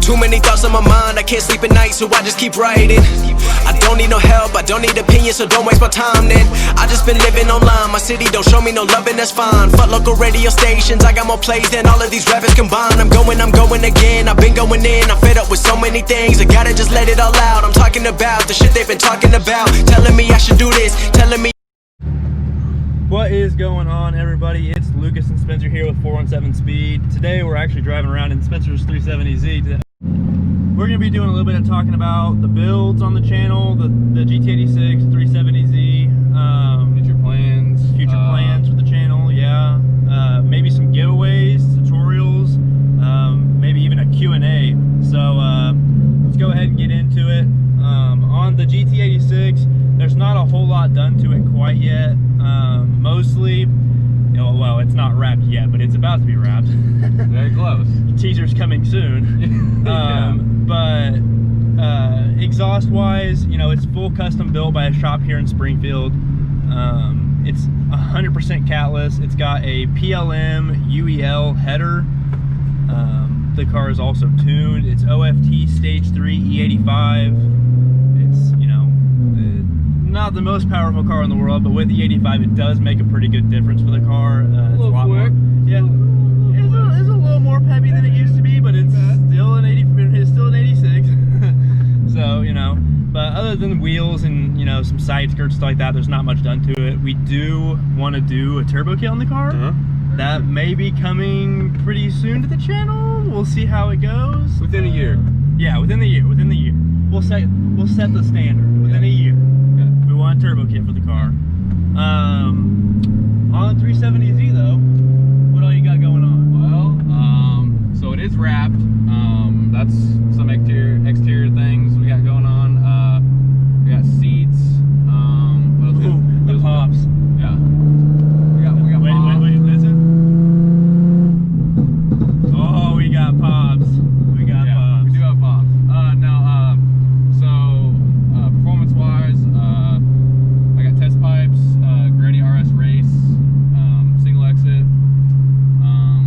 Too many thoughts on my mind, I can't sleep at night, so I just keep writing. I don't need no help, I don't need opinions, so don't waste my time then. I just been living online, my city don't show me no love and that's fine. Fuck local radio stations, I got more plays than all of these rappers combined. I'm going again, I've been going in, I'm fed up with so many things. I gotta just let it all out, I'm talking about the shit they've been talking about. Telling me I should do this, telling me. What is going on, everybody? It's Lucas and Spencer here with 417 Speed. Today we're actually driving around in Spencer's 370Z. We're going to be doing a little bit of talking about the builds on the channel, the GT86, 370Z, future plans for the channel, yeah. Maybe some giveaways, tutorials, maybe even a Q&A. So let's go ahead and get into it. On the GT86, there's not a whole lot done to it quite yet. Mostly, well, it's not wrapped yet, but it's about to be wrapped. Very close. Teaser's coming soon. But exhaust wise, it's full custom built by a shop here in Springfield. It's 100% catless. It's got a PLM UEL header. The car is also tuned. It's OFT Stage 3 E85. It's, not the most powerful car in the world, but with the E85 it does make a pretty good difference for the car. It's a lot quick. Yeah, it's a little more peppy than it used to be, but it's still an 86. So, but other than the wheels and some side skirts, stuff like that, there's not much done to it. We do want to do a turbo kit on the car. That may be coming pretty soon to the channel. We'll see how it goes. Within a year. Yeah, within the year. We'll set the standard within a year. We want a turbo kit for the car. On the 370Z though, what all you got going on? Well, so it is wrapped. That's some exterior things we got going on. We got seats. What else? Ooh, the pops. Yeah. We got pops. Wait, listen. Oh, we got pops. We got pops. We do have pops. Performance-wise, I got test pipes, Granny RS Race, single exit.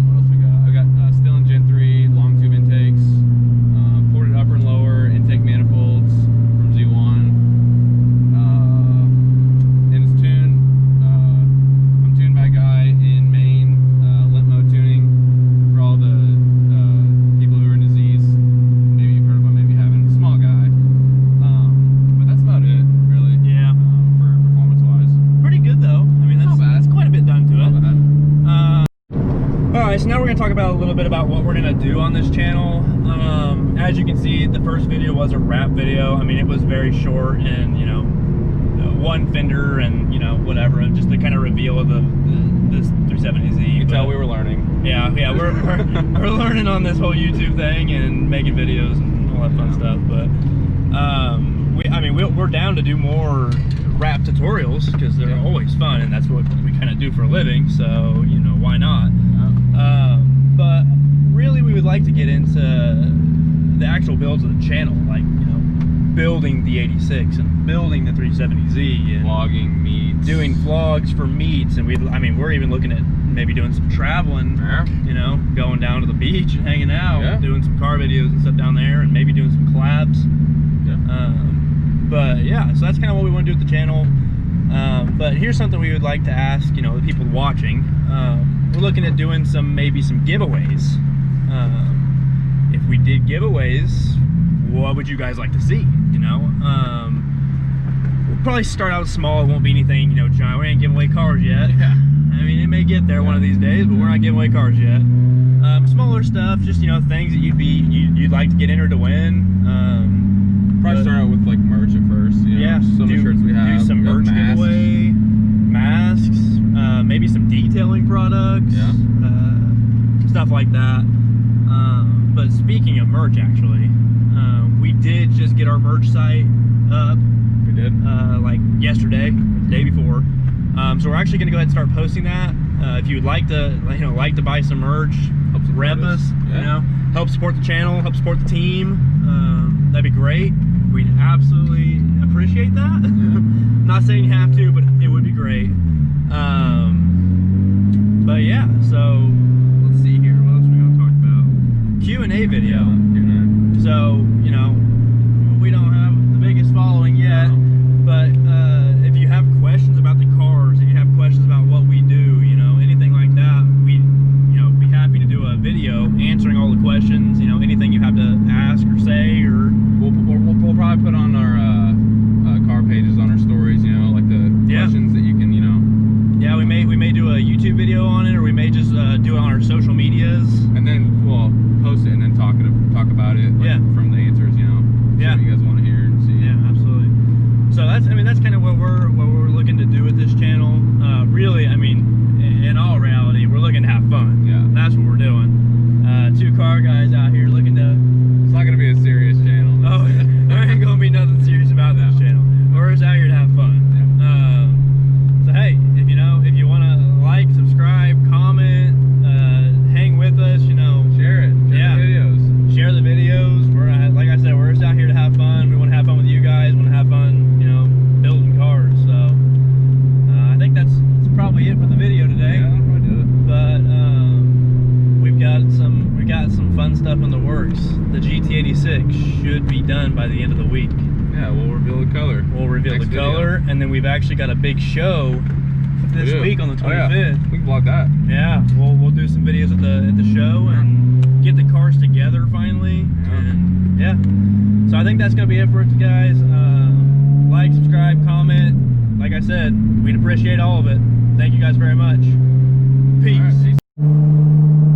What else we got? I got Stillen Gen 3 long tube intakes, ported upper and lower intake manifolds from Z1. And it's tuned. I'm tuned by a guy in Maine, limp mode tuning for all the people who are in disease. Maybe you've heard about maybe having a small guy. But that's about it, really. Yeah. For performance-wise. Pretty good though. I mean, that's quite a bit done to it. Alright, so now we're going to talk about a little bit about what we're going to do on this channel. As you can see, the first video was a wrap video. I mean, it was very short and, one fender and, whatever, and just the kind of reveal of this 370Z. You can tell we were learning. Yeah, we're learning on this whole YouTube thing and making videos and all that fun stuff. But we're down to do more wrap tutorials because they're always fun, and that's what we kind of do for a living. So why not? But really, we would like to get into the actual builds of the channel, like building the 86 and building the 370Z and Vlogging meets, doing vlogs for meets, and we're even looking at maybe doing some traveling. Going down to the beach and hanging out, doing some car videos and stuff down there, and maybe doing some collabs. But yeah, so that's kind of what we want to do with the channel. But here's something we would like to ask, the people watching. We're looking at doing maybe some giveaways. If we did giveaways, what would you guys like to see? We'll probably start out small. It won't be anything, giant. We ain't giving away cars yet. Yeah. I mean, it may get there one of these days, but we're not giving away cars yet. Smaller stuff, just things that you'd like to get entered to win. Probably start out with like merch at first. Some of the shirts we have. Do some merch giveaway, masks, maybe some detailing products, stuff like that. But speaking of merch, actually, we did just get our merch site up. We did. Like yesterday, the day before. So we're actually going to go ahead and start posting that. If you would like to buy some merch, help rep us, help support the channel, help support the team, that'd be great. We'd absolutely appreciate that. Not saying you have to, but it would be great. But yeah, so let's see here. What else are we going to talk about? Q&A video. So, you know, we don't have the biggest following yet, but if you have questions about the cars, if you have questions about what we do, you know, anything like that, we, you know, be happy to do a video answering all the questions, you know, anything you have to ask or say, or We'll probably put on our car pages on our stories, you know, like the questions that you can, you know. Yeah, we may do a YouTube video on it, or we may just do it on our social medias. And then we'll post it and then talk about it, like, from the answers, you know. Yeah. What you guys want to hear and see. Yeah, absolutely. So that's, I mean, that's kind of what we're looking to do with this channel. Really, I mean, in all reality, we're looking to have fun. Yeah. That's what we're doing. Two car guys out here looking to. It's not gonna be a serious channel. Oh, there ain't gonna be nothing serious about this channel. We're just out here to have fun. So hey, if you wanna like, subscribe, comment, hang with us, you know, Share it. Share the videos. Share the videos. We're like I said, we're just out here to have fun. We want to have fun with you guys. Want to have fun, you know, building cars. So I think that's probably it for the video today. Yeah, I'll probably do it. But we got some fun stuff in the works. The GT86 should be done by the end of the week. Yeah, we'll reveal the color. We'll reveal Next the video. color, and then we've actually got a big show this week on the 25th. Oh, yeah. We can vlog that. Yeah, we'll do some videos at the show and get the cars together finally. Yeah. And yeah, so I think that's gonna be it for it, guys. Like, subscribe, comment. Like I said, we'd appreciate all of it. Thank you guys very much. Peace. All right, peace.